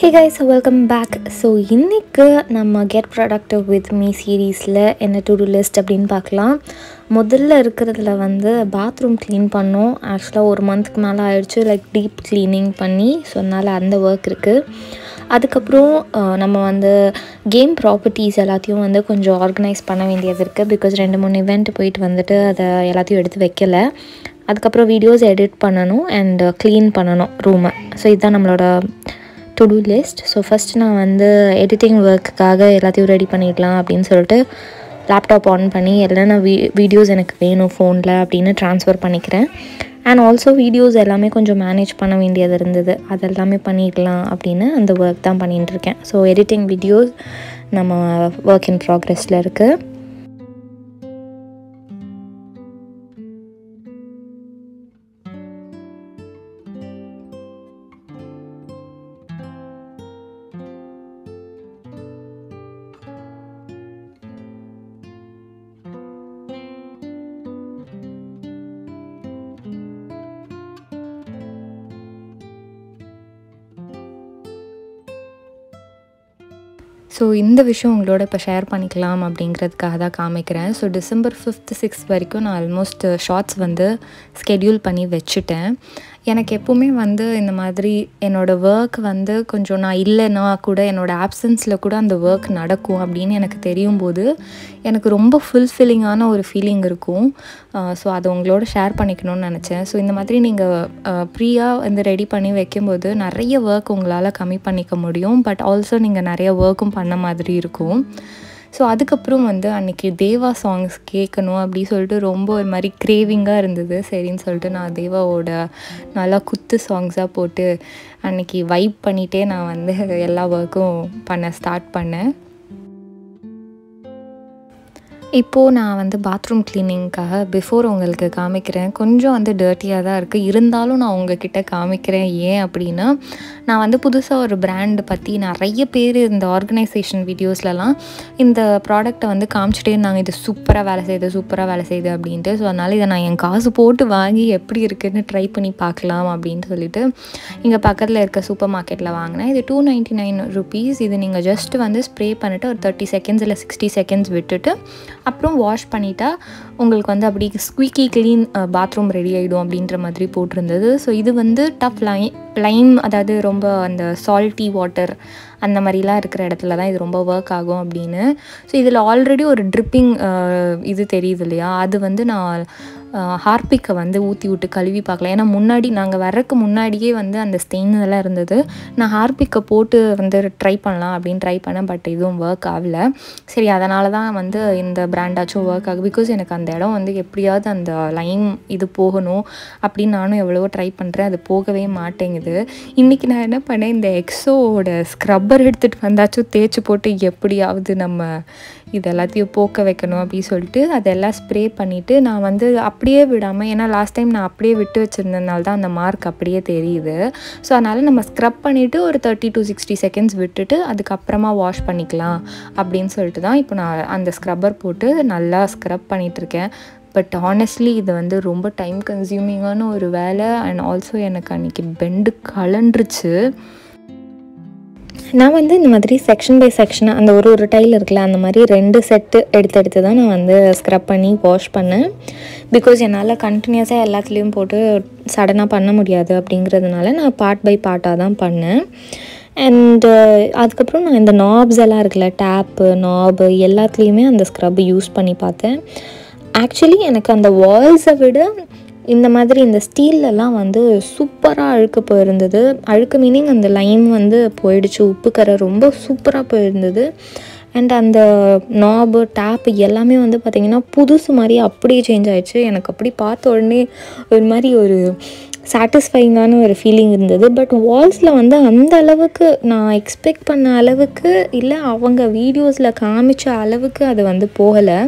Hey guys, welcome back. So இன்னைக்கு நம்ம Get Productive with Me சீரீஸில் என்ன டு டூ லிஸ்ட் அப்படின்னு பார்க்கலாம். முதல்ல இருக்கிறதுல வந்து பாத்ரூம் க்ளீன் பண்ணோம். ஆக்சுவலாக ஒரு மந்த்துக்கு மேலே ஆயிடுச்சு, லைக் டீப் க்ளீனிங் பண்ணி. ஸோ அதனால் அந்த ஒர்க் இருக்குது. அதுக்கப்புறம் நம்ம வந்து கேம் ப்ராப்பர்ட்டிஸ் எல்லாத்தையும் வந்து கொஞ்சம் ஆர்கனைஸ் பண்ண வேண்டியது இருக்குது. பிகாஸ் 2-3 இவெண்ட் போயிட்டு வந்துட்டு அதை எல்லாத்தையும் எடுத்து வைக்கலை. அதுக்கப்புறம் வீடியோஸ் எடிட் பண்ணணும் அண்ட் க்ளீன் பண்ணணும் ரூமை. ஸோ இதுதான் நம்மளோட டு-டூ லிஸ்ட். ஸோ ஃபஸ்ட்டு நான் வந்து எடிட்டிங் ஒர்க்குக்காக எல்லாத்தையும் ரெடி பண்ணிடலாம் அப்படின்னு சொல்லிட்டு லேப்டாப் ஆன் பண்ணி என்னென்ன வீடியோஸ் எனக்கு வேணும் ஃபோனில் அப்படின்னு ட்ரான்ஸ்ஃபர் பண்ணிக்கிறேன். அண்ட் ஆல்சோ வீடியோஸ் எல்லாமே கொஞ்சம் மேனேஜ் பண்ண வேண்டியது இருந்தது, அதெல்லாமே பண்ணிடலாம் அப்படின்னு அந்த ஒர்க் தான் பண்ணிகிட்டுருக்கேன். ஸோ எடிட்டிங் வீடியோஸ் நம்ம ஒர்க் இன் ப்ராக்ரெஸில் இருக்குது. ஸோ இந்த விஷயம் உங்களோட இப்போ ஷேர் பண்ணிக்கலாம் அப்படிங்கிறதுக்காக தான் காமிக்கிறேன். ஸோ December 5th 6th வரைக்கும் நான் ஆல்மோஸ்ட் ஷார்ட்ஸ் வந்து ஸ்கெட்யூல் பண்ணி வச்சுட்டேன். எனக்கு எப்போவுமே வந்து இந்த மாதிரி என்னோடய ஒர்க் வந்து கொஞ்சம் நான் இல்லைன்னா கூட என்னோடய ஆப்சன்ஸில் கூட அந்த ஒர்க் நடக்கும் அப்படின்னு எனக்கு தெரியும் போது எனக்கு ரொம்ப ஃபுல்ஃபில்லிங்கான ஒரு ஃபீலிங் இருக்கும். ஸோ அதை உங்களோட ஷேர் பண்ணிக்கணும்னு நினச்சேன். ஸோ இந்த மாதிரி நீங்கள் ப்ரீயாக வந்து ரெடி பண்ணி வைக்கும்போது நிறைய ஒர்க் உங்களால் கம்மி பண்ணிக்க முடியும். பட் ஆல்சோ நீங்கள் நிறைய ஒர்க்கும் பண்ண மாதிரி இருக்கும். ஸோ அதுக்கப்புறம் வந்து அன்றைக்கி தேவா சாங்ஸ் கேட்கணும் அப்படி சொல்லிட்டு ரொம்ப ஒரு மாதிரி க்ரேவிங்காக இருந்தது. சரின்னு சொல்லிட்டு நான் தேவாவோட நல்லா குத்து சாங்ஸாக போட்டு அன்றைக்கி வைப் பண்ணிகிட்டே நான் வந்து எல்லா ஒர்க்கும் பண்ண ஸ்டார்ட் பண்ணேன். இப்போது நான் வந்து பாத்ரூம் க்ளீனிங்காக பிஃபோர் உங்களுக்கு காமிக்கிறேன். கொஞ்சம் வந்து டர்ட்டியாக தான் இருக்குது, இருந்தாலும் நான் உங்ககிட்ட காமிக்கிறேன். ஏன் அப்படின்னா, நான் வந்து புதுசாக ஒரு பிராண்டு பற்றி நிறைய பேர் இந்த ஆர்கனைசேஷன் வீடியோஸ்லலாம் இந்த ப்ராடக்டை வந்து காமிச்சிட்டே இருந்தாங்க, இது சூப்பராக வேலை செய்யுது அப்படின்ட்டு. ஸோ அதனால் இதை நான் என் காசு போட்டு வாங்கி எப்படி இருக்குதுன்னு ட்ரை பண்ணி பார்க்கலாம் அப்படின்ட்டு சொல்லிட்டு இங்கே பக்கத்தில் இருக்க சூப்பர் மார்க்கெட்டில் வாங்கினேன். இது 299 rupees. இது நீங்கள் ஜஸ்ட் வந்து ஸ்ப்ரே பண்ணிவிட்டு ஒரு 30 seconds இல்லை 60 seconds விட்டுட்டு அப்புறம் வாஷ் பண்ணிட்டா உங்களுக்கு வந்து அப்படி ஸ்குவீக்கி க்ளீன் பாத்ரூம் ரெடி ஆகிடும் அப்படின்ற மாதிரி போட்டிருந்தது. ஸோ இது வந்து டஃப் லைம், அதாவது ரொம்ப அந்த சால்ட்டி வாட்டர் அந்த மாதிரிலாம் இருக்கிற இடத்துல தான் இது ரொம்ப ஒர்க் ஆகும் அப்படின்னு. ஸோ இதில் ஆல்ரெடி ஒரு ட்ரிப்பிங் இது தெரியுது இல்லையா, அது வந்து நான் ஹார்பிக்கை வந்து ஊற்றி விட்டு கழுவி பார்க்கலாம். ஏன்னா முன்னாடி நாங்கள் வர்றதுக்கு முன்னாடியே வந்து அந்த ஸ்டெயின் இதெல்லாம் இருந்தது. நான் ஹார்பிக்கை போட்டு வந்து ட்ரை பண்ணலாம் அப்படின்னு ட்ரை பண்ணேன், பட் இதுவும் ஒர்க் ஆகலை. சரி, அதனால தான் வந்து இந்த பிராண்டாச்சும் ஒர்க் ஆகும். பிகாஸ் எனக்கு அந்த இடம் வந்து எப்படியாவது அந்த லைம் இது போகணும் அப்படின்னு நானும் எவ்வளவோ ட்ரை பண்ணுறேன், அது போகவே மாட்டேங்குது. இன்றைக்கி நான் என்ன பண்ணேன், இந்த எக்ஸோவோட ஸ்க்ரப்பர் எடுத்துகிட்டு வந்தாச்சும் தேய்ச்சி போட்டு எப்படியாவது நம்ம இது எல்லாத்தையும் போக்க வைக்கணும் அப்படின்னு சொல்லிட்டு அதெல்லாம் ஸ்ப்ரே பண்ணிவிட்டு நான் வந்து அப்படியே விடாமல், ஏன்னா லாஸ்ட் டைம் நான் அப்படியே விட்டு வச்சுருந்ததுனால தான் அந்த மார்க் அப்படியே தெரியுது. ஸோ அதனால் நம்ம ஸ்க்ரப் பண்ணிவிட்டு ஒரு 30 to 60 seconds விட்டுட்டு அதுக்கப்புறமா வாஷ் பண்ணிக்கலாம் அப்படின்னு சொல்லிட்டு தான் இப்போ நான் அந்த ஸ்க்ரப்பர் போட்டு நல்லா ஸ்க்ரப் பண்ணிகிட்ருக்கேன். பட் ஹானஸ்ட்லி இது வந்து ரொம்ப டைம் கன்சியூமிங்கான ஒரு வேலை. அண்ட் ஆல்சோ எனக்கு அன்றைக்கி பெண்டு கலண்டுருச்சு. நான் வந்து இந்த மாதிரி செக்ஷன் பை செக்ஷன் அந்த ஒரு டைல் இருக்குல்ல, அந்த மாதிரி 2 செட்டு எடுத்து தான் நான் வந்து ஸ்க்ரப் பண்ணி வாஷ் பண்ணேன். பிகாஸ் என்னால் கண்டினியூஸாக எல்லாத்துலேயும் போட்டு சடனாக பண்ண முடியாது அப்படிங்கிறதுனால நான் பார்ட் பை பார்ட்டாக தான் பண்ணேன். அண்டு அதுக்கப்புறம் நான் இந்த நாப்ஸ் எல்லாம் இருக்குல்ல, டேப்பு நாபு எல்லாத்துலேயுமே அந்த ஸ்க்ரப் யூஸ் பண்ணி பார்த்தேன். ஆக்சுவலி எனக்கு அந்த வால்ஸை விட இந்த மாதிரி இந்த ஸ்டீல்லலாம் வந்து சூப்பராக அழுக்கு போயிருந்தது. அழுக்கு மீனிங் அந்த லைம் வந்து போயிடுச்சு, உப்பு கரை ரொம்ப சூப்பராக போயிருந்தது. அண்ட் அந்த நாபு டேப்பு எல்லாமே வந்து பார்த்திங்கன்னா புதுசு மாதிரி அப்படியே சேஞ்ச் ஆகிடுச்சு. எனக்கு அப்படி பார்த்த உடனே ஒரு மாதிரி ஒரு சாட்டிஸ்ஃபைங்கான ஒரு ஃபீலிங் இருந்தது. பட் வால்ஸில் வந்து அந்த அளவுக்கு நான் எக்ஸ்பெக்ட் பண்ண அளவுக்கு இல்லை, அவங்க வீடியோஸில் காமிச்ச அளவுக்கு அது வந்து போகலை.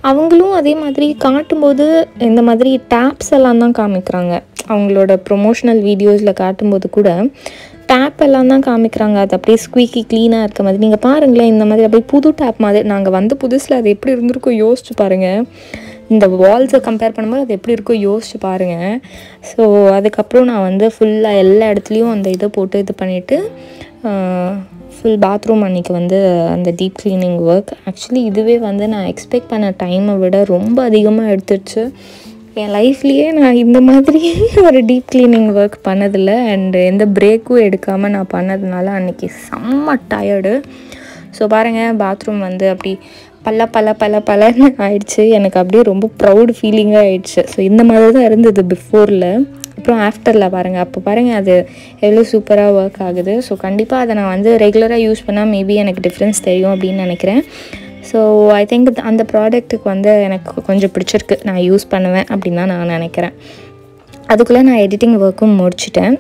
அவங்களும் அதே மாதிரி காட்டும்போது இந்த மாதிரி டேப்ஸ் எல்லாம் தான் காமிக்கிறாங்க. அவங்களோட ப்ரொமோஷனல் வீடியோஸில் காட்டும்போது கூட டேப் எல்லாம் தான் காமிக்கிறாங்க. அது அப்படியே ஸ்குவீக்கி க்ளீனாக இருக்க மாதிரி. நீங்கள் பாருங்களேன், இந்த மாதிரி அப்படியே புது டேப் மாதிரி. நாங்கள் வந்து புதுசில் அது எப்படி இருந்திருக்கோம் யோசிச்சு பாருங்கள். இந்த வால்ஸை கம்பேர் பண்ணும்போது அது எப்படி இருக்கோ யோசிச்சு பாருங்கள். ஸோ அதுக்கப்புறம் நான் வந்து ஃபுல்லாக எல்லா இடத்துலையும் அந்த இதை போட்டு இது பண்ணிவிட்டு ஃபுல் பாத்ரூம் அன்றைக்கி வந்து அந்த டீப் க்ளீனிங் ஒர்க். ஆக்சுவலி இதுவே வந்து நான் எக்ஸ்பெக்ட் பண்ண டைமை விட ரொம்ப அதிகமாக எடுத்துடுச்சு. என் லைஃப்லேயே நான் இந்த மாதிரி ஒரு டீப் க்ளீனிங் ஒர்க் பண்ணதில்லை. அண்டு எந்த பிரேக்கும் எடுக்காமல் நான் பண்ணதுனால அன்றைக்கி செம்ம டயர்டு. ஸோ பாருங்கள், பாத்ரூம் வந்து அப்படி பல்லன்னு ஆயிடுச்சு. எனக்கு அப்படியே ரொம்ப ப்ரௌட் ஃபீலிங்காக ஆயிடுச்சு. ஸோ இந்த மாதிரி தான் இருந்தது பிஃபோரில். அப்புறம் ஆஃப்டரில் பாருங்கள், அப்போ பாருங்கள் அது எவ்வளோ சூப்பராக ஒர்க் ஆகுது. ஸோ கண்டிப்பாக அதை நான் வந்து ரெகுலராக யூஸ் பண்ணால் மேபி எனக்கு டிஃப்ரென்ஸ் தெரியும் அப்படின்னு நினைக்கிறேன். ஸோ ஐ திங்க் அந்த ப்ராடக்ட்டுக்கு வந்து எனக்கு கொஞ்சம் பிடிச்சிருக்கு, நான் யூஸ் பண்ணுவேன் அப்படின்னு தான் நான் நினைக்கிறேன். அதுக்குள்ளே நான் எடிட்டிங் ஒர்க்கும் முடிச்சிட்டேன்.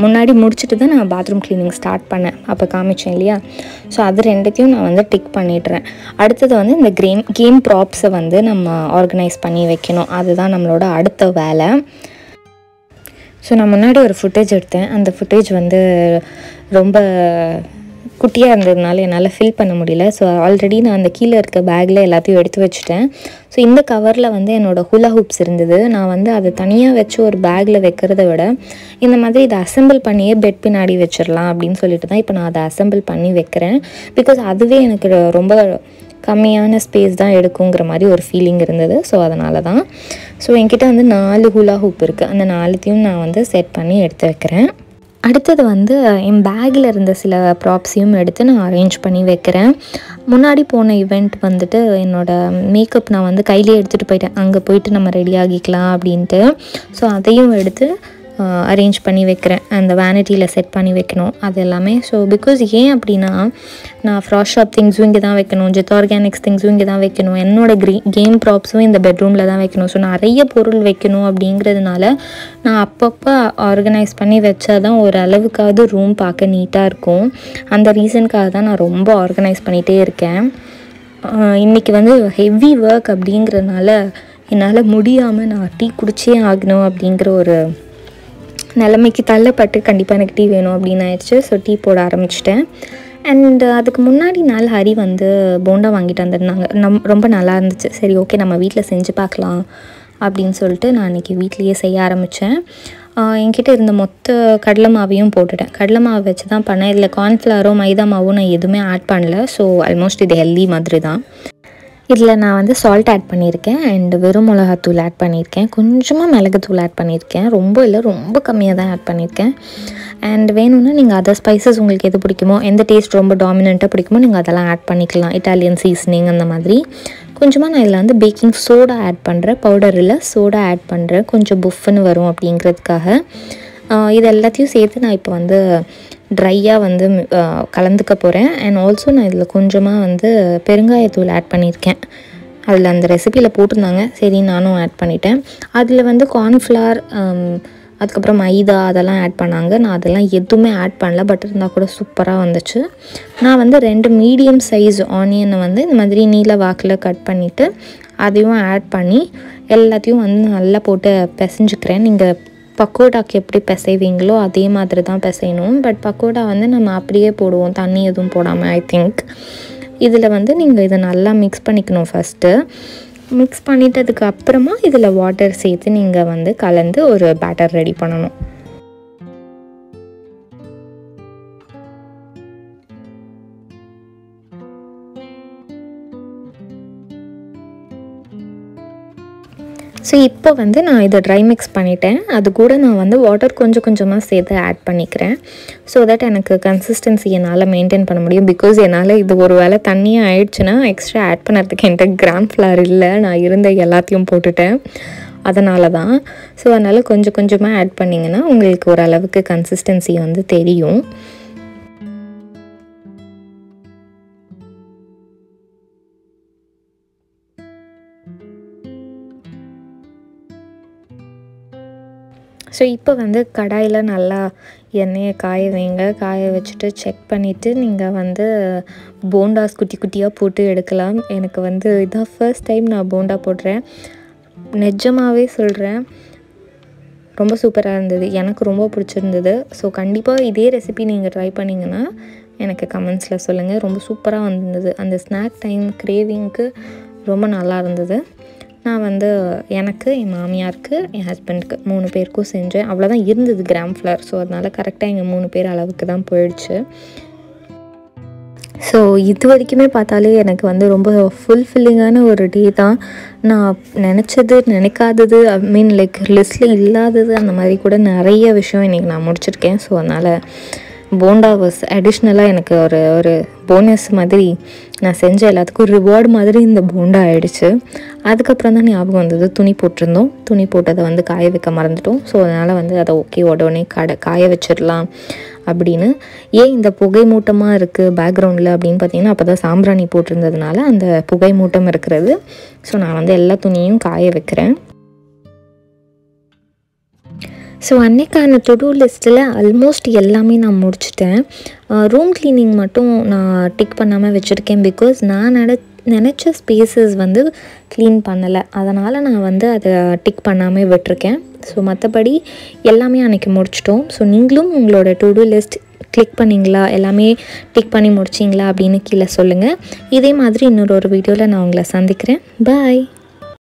முன்னாடி முடிச்சுட்டு தான் நான் பாத்ரூம் க்ளீனிங் ஸ்டார்ட் பண்ணேன், அப்போ காமிச்சேன் இல்லையா. ஸோ அது ரெண்டுத்தையும் நான் வந்து டிக் பண்ணிடுறேன். அடுத்தது வந்து இந்த கேம் ப்ராப்ஸை வந்து நம்ம ஆர்கனைஸ் பண்ணி வைக்கணும். அதுதான் நம்மளோட அடுத்த வேலை. ஸோ நான் முன்னாடி ஒரு ஃபுட்டேஜ் எடுத்தேன். அந்த ஃபுட்டேஜ் வந்து ரொம்ப குட்டியாக இருந்ததுனால என்னால் ஃபில் பண்ண முடியல. ஸோ ஆல்ரெடி நான் அந்த கீழே இருக்க பேக்கில் எல்லாத்தையும் எடுத்து வச்சுட்டேன். ஸோ இந்த கவரில் வந்து என்னோடய ஹுலா ஹூப்ஸ் இருந்தது. நான் வந்து அதை தனியாக வச்சு ஒரு பேக்கில் வைக்கிறத விட இந்த மாதிரி இதை அசெம்பிள் பண்ணியே பெட் பின்னாடி வச்சிடலாம் அப்படின்னு சொல்லிட்டு தான் இப்போ நான் அதை அசெம்பிள் பண்ணி வைக்கிறேன். பிகாஸ் அதுவே எனக்கு ரொம்ப கம்மியான ஸ்பேஸ் தான் எடுக்குங்கிற மாதிரி ஒரு ஃபீலிங் இருந்தது. ஸோ அதனால தான். ஸோ என்கிட்ட வந்து 4 ஹூலா ஹூப் இருக்குது. அந்த 4த்தையும் நான் வந்து செட் பண்ணி எடுத்து வைக்கிறேன். அடுத்தது வந்து என் பேக்கில் இருந்த சில ப்ராப்ஸையும் எடுத்து நான் அரேஞ்ச் பண்ணி வைக்கிறேன். முன்னாடி போன ஈவெண்ட் வந்துட்டு என்னோடய மேக்கப் நான் வந்து கையிலே எடுத்துகிட்டு போயிட்டேன். அங்கே போயிட்டு நம்ம ரெடி ஆகிக்கலாம் அப்படின்ட்டு. ஸோ அதையும் எடுத்து அரேஞ்ச் பண்ணி வைக்கிறேன். அந்த வேனிட்டியில் செட் பண்ணி வைக்கணும் அது எல்லாமே. ஸோ பிகாஸ் ஏன் அப்படின்னா, நான் ஃப்ராஷ் ஷாப் திங்ஸும் இங்கே தான் வைக்கணும், ஜெத் ஆர்கானிக்ஸ் திங்ஸும் இங்கே தான் வைக்கணும், என்னோடய கேம் ப்ராப்ஸும் இந்த பெட்ரூமில் தான் வைக்கணும். ஸோ நிறைய பொருள் வைக்கணும் அப்படிங்கிறதுனால நான் அப்பப்போ ஆர்கனைஸ் பண்ணி வச்சா தான் ஓரளவுக்காவது ரூம் பார்க்க நீட்டாக இருக்கும். அந்த ரீசனுக்காக தான் நான் ரொம்ப ஆர்கனைஸ் பண்ணிகிட்டே இருக்கேன். இன்றைக்கி வந்து ஹெவி ஒர்க் அப்படிங்கிறதுனால என்னால் முடியாமல் நான் டீ குடிச்சே ஆகணும் அப்படிங்கிற ஒரு நிலைமைக்கு தள்ளப்பட்டு கண்டிப்பாக எனக்கு டீ வேணும் அப்படின்னு ஆயிடுச்சு. ஸோ டீ போட ஆரம்பிச்சிட்டேன். அண்ட் அதுக்கு முன்னாடி நாள் ஹரி வந்து போண்டா வாங்கிட்டு வந்திருந்தாங்க. ரொம்ப நல்லா இருந்துச்சு. சரி ஓகே, நம்ம வீட்டில் செஞ்சு பார்க்கலாம் அப்படின்னு சொல்லிட்டு நான் இன்றைக்கி வீட்லேயே செய்ய ஆரம்பித்தேன். என்கிட்ட இருந்த மொத்த கடலை மாவையும் போட்டுட்டேன். கடலை மாவு வச்சு தான் பண்ணேன். இதில் கார்ன்ஃப்ளவரோ மைதா மாவோ நான் எதுவுமே ஆட் பண்ணல. ஸோ ஆல்மோஸ்ட் இது ஹெல்தி மாதிரி தான். இதில் நான் வந்து சால்ட் ஆட் பண்ணியிருக்கேன் அண்ட் வெறும் மிளகாத்தூள் ஆட் பண்ணியிருக்கேன். கொஞ்சமாக மிளகுத்தூள் ஆட் பண்ணியிருக்கேன். ரொம்ப இல்லை, ரொம்ப கம்மியாக தான் ஆட் பண்ணியிருக்கேன். அண்ட் வேணும்னா நீங்கள் அதர் ஸ்பைசஸ் உங்களுக்கு எது பிடிக்குமோ, எந்த டேஸ்ட் ரொம்ப டாமினண்ட்டாக பிடிக்குமோ நீங்கள் அதெல்லாம் ஆட் பண்ணிக்கலாம். இட்டாலியன் சீசனிங் அந்த மாதிரி. கொஞ்சமாக நான் இதில் வந்து பேக்கிங் சோடா ஆட் பண்ணுறேன். பவுடர் இல்லை, சோடா ஆட் பண்ணுறேன். கொஞ்சம் புஃப்னு வரும் அப்படிங்கிறதுக்காக. இது எல்லாத்தையும் சேர்த்து நான் இப்போ வந்து ட்ரையாக வந்து கலந்துக்க போகிறேன். அண்ட் ஆல்சோ நான் இதில் கொஞ்சமாக வந்து பெருங்காயத்தூள் ஆட் பண்ணியிருக்கேன். அதில் அந்த ரெசிப்பியில் போட்டிருந்தாங்க, சரி நானும் ஆட் பண்ணிட்டேன். அதில் வந்து கார்ன்ஃப்ளவர் அதுக்கப்புறம் மைதா அதெல்லாம் ஆட் பண்ணாங்க. நான் அதெல்லாம் எதுவுமே ஆட் பண்ணல. பட் இருந்தால் கூட சூப்பராக வந்துச்சு. நான் வந்து 2 மீடியம் சைஸ் ஆனியனை வந்து இந்த மாதிரி நீல வாக்கில் கட் பண்ணிவிட்டு அதையும் ஆட் பண்ணி எல்லாத்தையும் வந்து நல்லா போட்டு பிசைஞ்சுக்கிறேன். நீங்கள் பக்கோடாக்கு எப்படி பிசைவீங்களோ அதே மாதிரி தான் பிசையணும். பட் பக்கோடா வந்து நம்ம அப்படியே போடுவோம், தண்ணி எதுவும் போடாமல். ஐ திங்க் இதில் வந்து நீங்கள் இதை நல்லா மிக்ஸ் பண்ணிக்கணும். ஃபஸ்ட்டு மிக்ஸ் பண்ணிட்டதுக்கு அப்புறமா இதில் வாட்டர் சேர்த்து நீங்கள் வந்து கலந்து ஒரு பேட்டர் ரெடி பண்ணணும். ஸோ இப்போ வந்து நான் இதை ட்ரை மிக்ஸ் பண்ணிட்டேன். அது கூட நான் வந்து வாட்டர் கொஞ்சம் கொஞ்சமாக சேர்த்து ஆட் பண்ணிக்கிறேன். ஸோ தட் எனக்கு கன்சிஸ்டன்சி என்னால் மெயின்டைன் பண்ண முடியும். பிகாஸ் என்னால் இது ஒரு வேளை தண்ணியாக ஆயிடுச்சுன்னா எக்ஸ்ட்ரா ஆட் பண்ணுறதுக்கு என்கிட்ட கிராம் ஃப்ளார் இல்லை. நான் இருந்த எல்லாத்தையும் போட்டுட்டேன், அதனால தான். ஸோ அதனால் கொஞ்சம் கொஞ்சமாக ஆட் பண்ணிங்கன்னா உங்களுக்கு ஓரளவுக்கு கன்சிஸ்டன்சி வந்து தெரியும். ஸோ இப்போ வந்து கடாயில் நல்லா எண்ணெயை காய வைங்க. காய வச்சுட்டு செக் பண்ணிவிட்டு நீங்கள் வந்து போண்டாஸ் குட்டி குட்டியாக போட்டு எடுக்கலாம். எனக்கு வந்து இதான் ஃபர்ஸ்ட் டைம் நான் போண்டா போடுறேன். நிஜமாகவே சொல்கிறேன், ரொம்ப சூப்பராக இருந்தது. எனக்கு ரொம்ப பிடிச்சிருந்தது. ஸோ கண்டிப்பாக இதே ரெசிபி நீங்கள் ட்ரை பண்ணிங்கன்னா எனக்கு கமெண்ட்ஸில் சொல்லுங்கள். ரொம்ப சூப்பராக வந்திருந்தது. அந்த ஸ்நாக் டைம் கிரேவிங்க்கு ரொம்ப நல்லா இருந்தது. நான் வந்து எனக்கு, என் மாமியாருக்கு, என் ஹஸ்பண்டுக்கு 3 பேருக்கும் செஞ்சேன். அவ்வளோதான் இருந்தது கிராம் ஃப்ளவர். ஸோ அதனால் கரெக்டாக எங்கள் 3 பேர் அளவுக்கு தான் போயிடுச்சு. ஸோ இது வரைக்குமே பார்த்தாலே எனக்கு வந்து ரொம்ப ஃபுல்ஃபில்லிங்கான ஒரு டே தான். நான் நினச்சது, நினைக்காதது, ஐ மீன் லைக் லிஸ்ட்டில் இல்லாதது அந்த மாதிரி கூட நிறைய விஷயம் இன்றைக்கி நான் முடிச்சிருக்கேன். ஸோ அதனால் போண்டா வாஸ் அடிஷ்னலாக எனக்கு ஒரு போனஸ் மாதிரி, நான் செஞ்ச எல்லாத்துக்கும் ரிவார்டு மாதிரி இந்த போண்டா ஆகிடுச்சு. அதுக்கப்புறம் தான் ஞாபகம் வந்தது, துணி போட்டிருந்தோம். துணி போட்டதை வந்து காய வைக்க மறந்துட்டோம். ஸோ அதனால் வந்து அதை ஓகே உடனே காய வச்சிடலாம் அப்படின்னு. ஏன் இந்த புகை மூட்டமாக இருக்குது பேக்ரவுண்டில் அப்படின்னு பார்த்தீங்கன்னா, அப்போ தான் சாம்பிராணி போட்டிருந்ததுனால அந்த புகை மூட்டம் இருக்கிறது. ஸோ நான் வந்து எல்லா துணியும் காய வைக்கிறேன். ஸோ அன்றைக்கான டு டூ லிஸ்ட்டில் ஆல்மோஸ்ட் எல்லாமே நான் முடிச்சிட்டேன். ரூம் க்ளீனிங் மட்டும் நான் டிக் பண்ணாமல் வச்சுருக்கேன். பிகாஸ் நான் நினச்ச ஸ்பேஸஸ் வந்து க்ளீன் பண்ணலை. அதனால் நான் வந்து அதை டிக் பண்ணாமல் விட்டுருக்கேன். ஸோ மற்றபடி எல்லாமே அன்றைக்கி முடிச்சிட்டோம். ஸோ நீங்களும் உங்களோட டு டூ லிஸ்ட் கிளிக் பண்ணிங்களா, எல்லாமே டிக் பண்ணி முடிச்சிங்களா அப்படின்னு கீழே சொல்லுங்கள். இதே மாதிரி இன்னொரு வீடியோவில் நான் உங்களை சந்திக்கிறேன். பாய்.